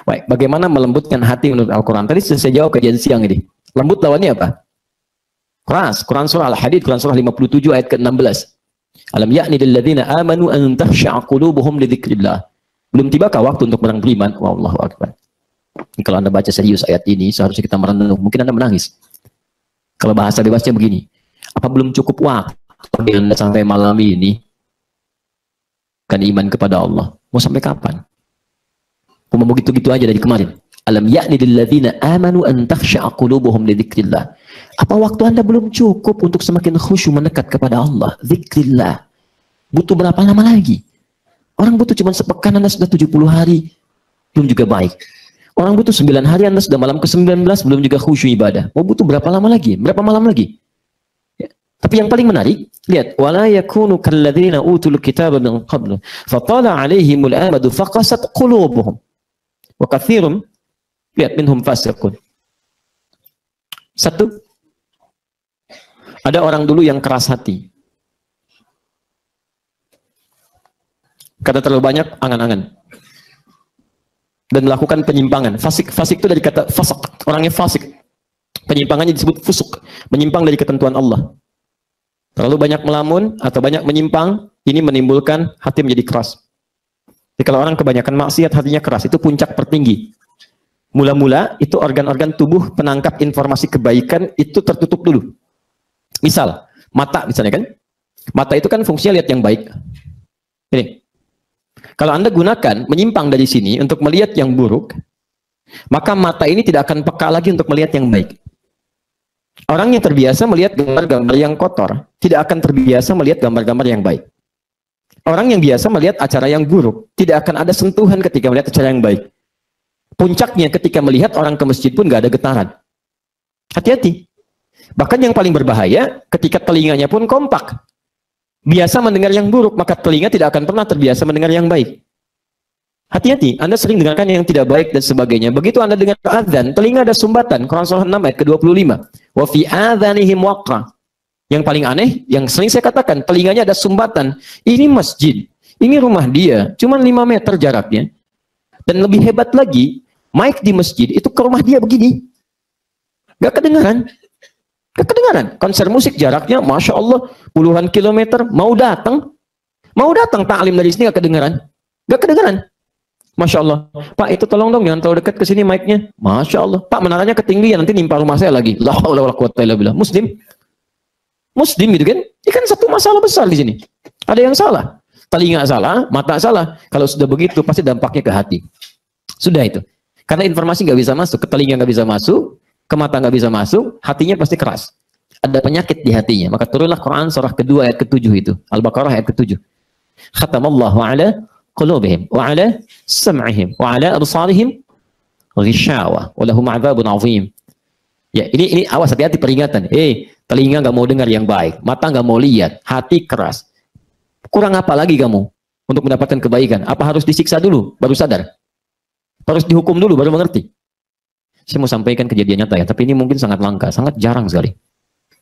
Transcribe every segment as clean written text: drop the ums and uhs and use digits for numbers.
Baik, bagaimana melembutkan hati menurut Al-Quran? Tadi sudah saya jawab kajian siang ini. Lembut lawannya apa? Keras. Quran surah Al-Hadid, Quran surah 57 ayat ke-16. Alam ya'ni lilladzina amanu an takhsha'a qulubuhum li dzikrillah. Belum tibakah waktu untuk orang beriman? Wallahu akbar. Kalau Anda baca serius ayat ini, seharusnya kita merenung. Mungkin Anda menangis. Kalau bahasa bebasnya begini, apa belum cukup waktu Anda sampai malam ini kan iman kepada Allah? Mau sampai kapan? Mau begitu-gitu aja dari kemarin. Alam ya'ni lilladzina amanu an takhsha'a qulubuhum li dzikrillah. Apa waktu Anda belum cukup untuk semakin khusyuk mendekat kepada Allah? Dzikrillah. Butuh berapa lama lagi? Orang butuh cuma sepekan, Anda sudah 70 hari. Belum juga baik. Orang butuh 9 hari, Anda sudah malam ke-19, belum juga khusyuk ibadah. Mau butuh berapa lama lagi? Berapa malam lagi? Ya. Tapi yang paling menarik, lihat. وَلَا يَكُونُ كَالَّذِينَ أُوتُوا الْكِتَابَ مِنْ قَبْلُ فَطَالَ عَلَيْهِمُ الْأَمَدُ فَقَسَتْ قُلُوبُهُمْ وَكَثِيرٌ lihat minhum fasiqun. Satu, ada orang dulu yang keras hati. Kata terlalu banyak angan-angan. Dan melakukan penyimpangan. Fasik itu dari kata fasaq. Orangnya fasik. Penyimpangannya disebut fusuk. Menyimpang dari ketentuan Allah. Terlalu banyak melamun atau banyak menyimpang, ini menimbulkan hati menjadi keras. Jadi kalau orang kebanyakan maksiat, hatinya keras. Itu puncak tertinggi. Mula-mula itu organ-organ tubuh penangkap informasi kebaikan itu tertutup dulu. Misal, mata misalnya kan. Mata itu kan fungsinya lihat yang baik. Ini. Kalau Anda gunakan menyimpang dari sini untuk melihat yang buruk, maka mata ini tidak akan peka lagi untuk melihat yang baik. Orang yang terbiasa melihat gambar-gambar yang kotor, tidak akan terbiasa melihat gambar-gambar yang baik. Orang yang biasa melihat acara yang buruk, tidak akan ada sentuhan ketika melihat acara yang baik. Puncaknya ketika melihat orang ke masjid pun gak ada getaran. Hati-hati. Bahkan yang paling berbahaya, ketika telinganya pun kompak. Biasa mendengar yang buruk, maka telinga tidak akan pernah terbiasa mendengar yang baik. Hati-hati, Anda sering dengarkan yang tidak baik dan sebagainya. Begitu Anda dengar azan, telinga ada sumbatan. Quran surah 6 ayat ke-25. Wa fi adzanihim waqra. Yang paling aneh, yang sering saya katakan, telinganya ada sumbatan. Ini masjid, ini rumah dia, cuma 5 meter jaraknya. Dan lebih hebat lagi, mic di masjid itu ke rumah dia begini. Gak kedengaran. Gak kedengaran. Konser musik jaraknya, Masya Allah, puluhan kilometer. Mau datang taklim dari sini gak kedengaran. Gak kedengaran. Masya Allah. Pak, itu tolong dong jangan terlalu dekat ke sini mic-nya. Masya Allah. Pak, menaranya ketinggian, nanti nimpa rumah saya lagi. La haula wala quwwata illa billah. Muslim gitu kan? Ini kan satu masalah besar di sini. Ada yang salah. Telinga salah, mata salah. Kalau sudah begitu, pasti dampaknya ke hati. Sudah itu. Karena informasi nggak bisa masuk, ke telinga nggak bisa masuk, ke mata nggak bisa masuk, hatinya pasti keras. Ada penyakit di hatinya. Maka turunlah Quran surah kedua ayat ke-7 itu. Al-Baqarah ayat ke-7. Khatamallahu ala qulubihim wa ala sam'ihim wa ala absarihim ghishawa wa lahum 'adzabun 'adzim. Ya, ini awas, hati-hati peringatan. Telinga nggak mau dengar yang baik, mata nggak mau lihat, hati keras. Kurang apa lagi kamu untuk mendapatkan kebaikan? Apa harus disiksa dulu baru sadar? Harus dihukum dulu baru mengerti? Saya mau sampaikan kejadian nyata ya, tapi ini mungkin sangat langka, sangat jarang sekali.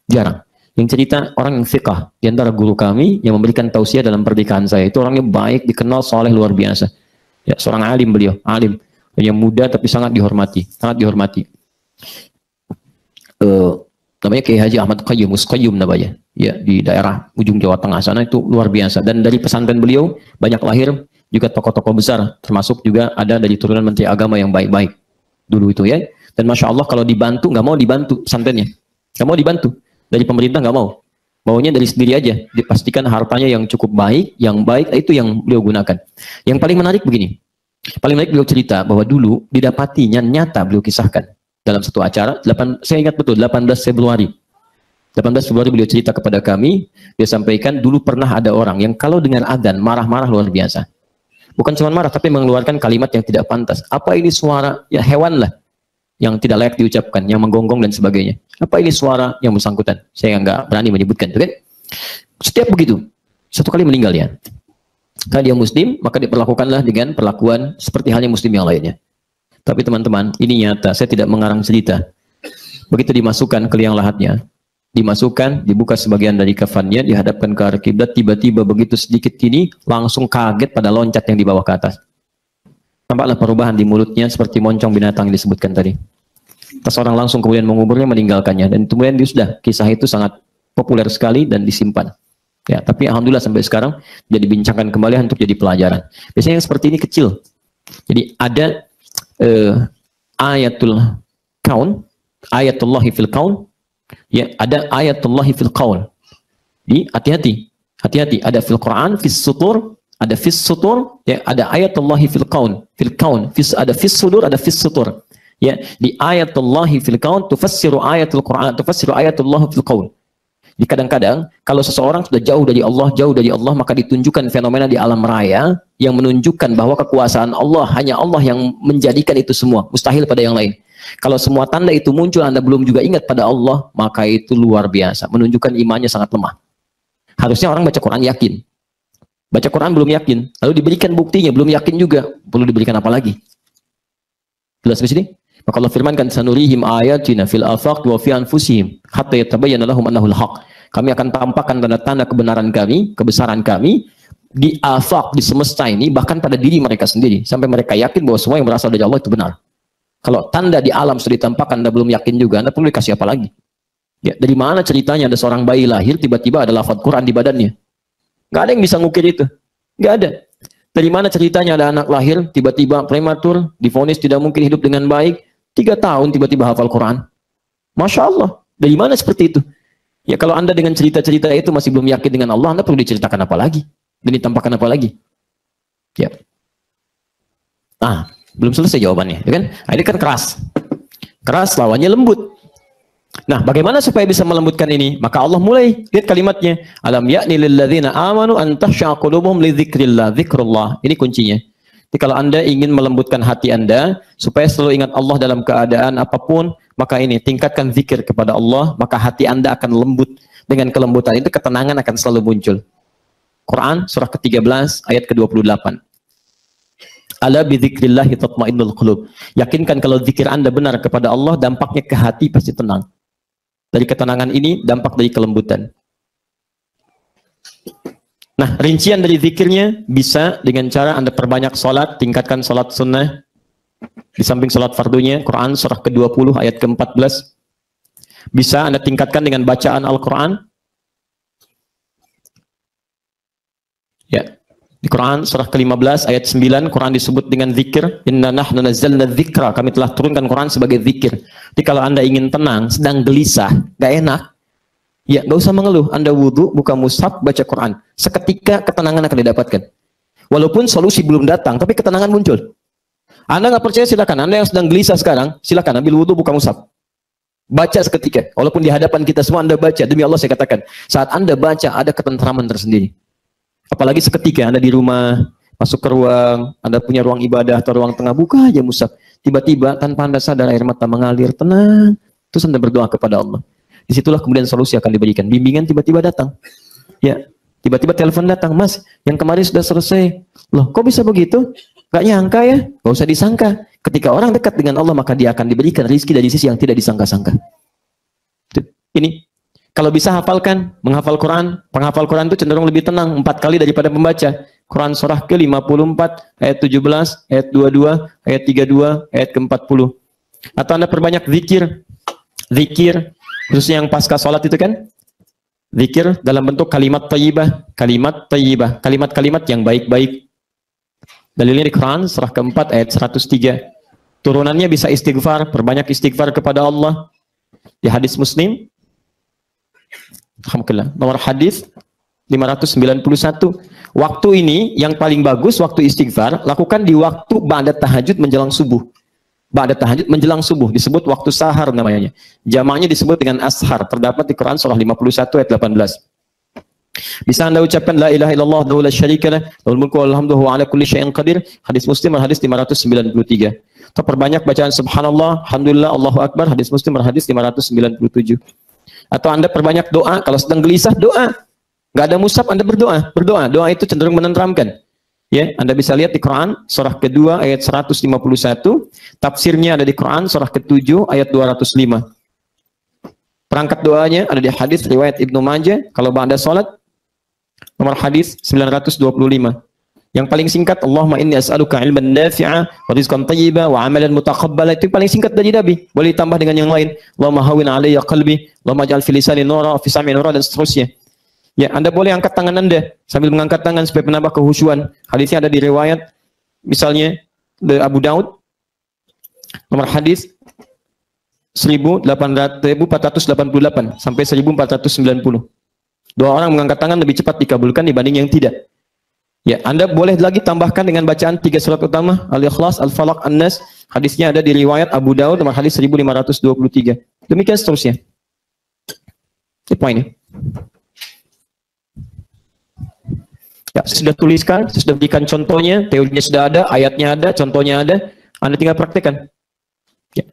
Jarang. Yang cerita orang yang fiqh di antara guru kami yang memberikan tausiah dalam pernikahan saya. Itu orangnya baik, dikenal soleh luar biasa. Ya, seorang alim beliau, alim. Yang muda tapi sangat dihormati, sangat dihormati. Namanya Kiai Haji Ahmad Qayyum, Musqayyum namanya. Ya, di daerah ujung Jawa Tengah sana, itu luar biasa. Dan dari pesantren beliau banyak lahir juga tokoh-tokoh besar, termasuk juga ada dari turunan Menteri Agama yang baik-baik dulu itu ya. Dan Masya Allah kalau dibantu, nggak mau dibantu pesantrennya, nggak mau dibantu dari pemerintah, nggak mau, maunya dari sendiri aja, dipastikan hartanya yang cukup baik, yang baik itu yang beliau gunakan. Yang paling menarik begini, paling menarik beliau cerita bahwa dulu didapatinya nyata, beliau kisahkan dalam satu acara, saya ingat betul 18 Februari beliau cerita kepada kami, dia sampaikan dulu pernah ada orang yang kalau dengar adzan marah-marah luar biasa. Bukan cuma marah, tapi mengeluarkan kalimat yang tidak pantas. Apa ini suara? Ya hewan lah yang tidak layak diucapkan, yang menggonggong dan sebagainya. Apa ini suara yang bersangkutan? Saya nggak berani menyebutkan, kan? Setiap begitu, satu kali meninggal ya. Karena dia muslim, maka diperlakukanlah dengan perlakuan seperti halnya muslim yang lainnya. Tapi teman-teman, ini nyata, saya tidak mengarang cerita. Begitu dimasukkan ke liang lahatnya, dimasukkan, dibuka sebagian dari kafannya, dihadapkan ke arah kiblat, tiba-tiba begitu sedikit ini, langsung kaget pada loncat yang di bawah ke atas. Tampaklah perubahan di mulutnya seperti moncong binatang yang disebutkan tadi. Terus orang langsung kemudian menguburnya, meninggalkannya, dan kemudian dia sudah, kisah itu sangat populer sekali dan disimpan. Ya, tapi alhamdulillah sampai sekarang jadi dibincangkan kembali untuk jadi pelajaran. Biasanya yang seperti ini kecil. Jadi ada ayatul kaun, ayatullahi fil kaun, ya, ada ayatullahi fil kaun. Jadi hati-hati, ada fil Quran, fis sutur, ada fis sutur, ya, ada ayatullahi fil kaun, ada fis sudur, ada fis sutur. Ya, di ayatullahi fil kaun tufassiru ayatul Quran, tufassiru ayatullahi fil kaun. Jadi kadang-kadang kalau seseorang sudah jauh dari Allah, maka ditunjukkan fenomena di alam raya yang menunjukkan bahwa kekuasaan Allah, hanya Allah yang menjadikan itu semua, mustahil pada yang lain. Kalau semua tanda itu muncul, Anda belum juga ingat pada Allah, maka itu luar biasa, menunjukkan imannya sangat lemah. Harusnya orang baca Quran yakin. Baca Quran belum yakin, lalu diberikan buktinya, belum yakin juga, perlu diberikan apa lagi? Jelas di sini? Maka Allah firmankan, sanurihim ayatina fil afaq wa fi anfusihim hatta yatabayyana lahum annahu al-haq. Kami akan tampakkan tanda-tanda kebenaran kami, kebesaran kami di afaq, di semesta ini, bahkan pada diri mereka sendiri, sampai mereka yakin bahwa semua yang berasal dari Allah itu benar. Kalau tanda di alam sudah ditampakkan, Anda belum yakin juga, Anda perlu dikasih apa lagi? Ya, dari mana ceritanya ada seorang bayi lahir tiba-tiba ada lafaz Quran di badannya? Nggak ada yang bisa ngukir itu. Nggak ada. Dari mana ceritanya ada anak lahir tiba-tiba prematur, divonis tidak mungkin hidup dengan baik, 3 tahun tiba-tiba hafal Quran. Masya Allah. Dari mana seperti itu? Ya, kalau Anda dengan cerita-cerita itu masih belum yakin dengan Allah, Anda perlu diceritakan apa lagi? Dan ditampakkan apa lagi? Ya. Belum selesai jawabannya, ya kan? Nah, ini kan keras. Keras lawannya lembut. Nah, bagaimana supaya bisa melembutkan ini? Maka Allah mulai, lihat kalimatnya. Alam ya'ni lilladzina amanu an tahsya'a qulubuhum li dzikrillah, dzikrullah. Ini kuncinya. Jadi kalau Anda ingin melembutkan hati Anda, supaya selalu ingat Allah dalam keadaan apapun, maka ini, tingkatkan zikir kepada Allah, maka hati Anda akan lembut. Dengan kelembutan itu, ketenangan akan selalu muncul. Quran, surah ke-13, ayat ke-28. Ala bidzikrillahi tatma'innul qulub. Yakinkan kalau zikir Anda benar kepada Allah, dampaknya ke hati pasti tenang. Dari ketenangan ini, dampak dari kelembutan. Nah, rincian dari zikirnya bisa dengan cara Anda perbanyak sholat, tingkatkan sholat sunnah, di samping sholat fardunya, Quran surah ke-20 ayat ke-14. Bisa Anda tingkatkan dengan bacaan Al-Quran. Ya, di Quran surah ke-15 ayat 9, Quran disebut dengan zikir. Inna nahnu nazzalna dzikra, kami telah turunkan Quran sebagai zikir. Jadi kalau Anda ingin tenang, sedang gelisah, gak enak, ya, gak usah mengeluh. Anda wudhu, buka mushaf, baca Quran. Seketika ketenangan akan didapatkan. Walaupun solusi belum datang, tapi ketenangan muncul. Anda nggak percaya, silakan. Anda yang sedang gelisah sekarang, silakan ambil wudhu, buka mushaf. Baca seketika. Walaupun di hadapan kita semua Anda baca. Demi Allah saya katakan, saat Anda baca ada ketentraman tersendiri. Apalagi seketika Anda di rumah, masuk ke ruang, Anda punya ruang ibadah atau ruang tengah, buka aja mushaf. Tiba-tiba tanpa Anda sadar air mata mengalir, tenang. Terus Anda berdoa kepada Allah. Disitulah kemudian solusi akan diberikan. Bimbingan tiba-tiba datang. Ya, tiba-tiba telepon datang, Mas, yang kemarin sudah selesai. Loh, kok bisa begitu? Gak nyangka ya? Gak usah disangka. Ketika orang dekat dengan Allah, maka dia akan diberikan rizki dari sisi yang tidak disangka-sangka. Ini, kalau bisa hafalkan, menghafal Quran. Penghafal Quran itu cenderung lebih tenang 4 kali daripada pembaca. Quran surah ke-54, ayat 17, ayat 22, ayat 32, ayat ke-40. Atau Anda perbanyak zikir. Zikir. Khususnya yang pasca sholat itu kan, zikir dalam bentuk kalimat thayyibah, kalimat-kalimat yang baik-baik. Dalilnya di Quran surah ke-4 ayat 103. Turunannya bisa istighfar, perbanyak istighfar kepada Allah. Di hadis Muslim, alhamdulillah, nomor hadis 591. Waktu ini yang paling bagus, waktu istighfar, lakukan di waktu ba'da tahajud menjelang subuh. Ba'da tahajud menjelang subuh, disebut waktu sahar namanya. Jamaknya disebut dengan ashar, terdapat di Quran surah 51 ayat 18. Bisa Anda ucapkan la ilaha illallah wa la syarikalah, lahul mulku wa alhamduhu wa ala kulli syai'in qadir. Hadis Muslim hadis 593. Atau perbanyak bacaan subhanallah, alhamdulillah, Allahu akbar, hadis Muslim hadis 597. Atau Anda perbanyak doa, kalau sedang gelisah doa. Enggak ada mushaf, Anda berdoa. Doa itu cenderung menenteramkan. Ya, Anda bisa lihat di Quran surah kedua ayat 151, tafsirnya ada di Quran surah ke-7 ayat 205. Perangkat doanya ada di hadis riwayat Ibnu Majah kalau ba'da salat, nomor hadis 925. Yang paling singkat, Allahumma inni as'aluka ilman nafi'a wa rizqan thayyiba wa amalan mutaqabbala, itu paling singkat dari Nabi. Boleh ditambah dengan yang lain. Allahumma hawwin 'alayya qalbi, Allahumma ij'al fi lisani nura, fi sam'i nura, dan seterusnya. Ya, Anda boleh angkat tangan Anda sambil mengangkat tangan supaya menambah kehusyuan. Hadisnya ada di riwayat misalnya Abu Daud, nomor hadis 1488 sampai 1490. Dua orang mengangkat tangan lebih cepat dikabulkan dibanding yang tidak. Ya, Anda boleh lagi tambahkan dengan bacaan 3 surat utama, Al-Ikhlas, Al-Falaq, An-Nas. Hadisnya ada di riwayat Abu Daud nomor hadis 1523. Demikian seterusnya. Ini poinnya. Ya, sudah tuliskan, sudah berikan contohnya, teorinya sudah ada, ayatnya ada, contohnya ada. Anda tinggal praktekkan. Ya.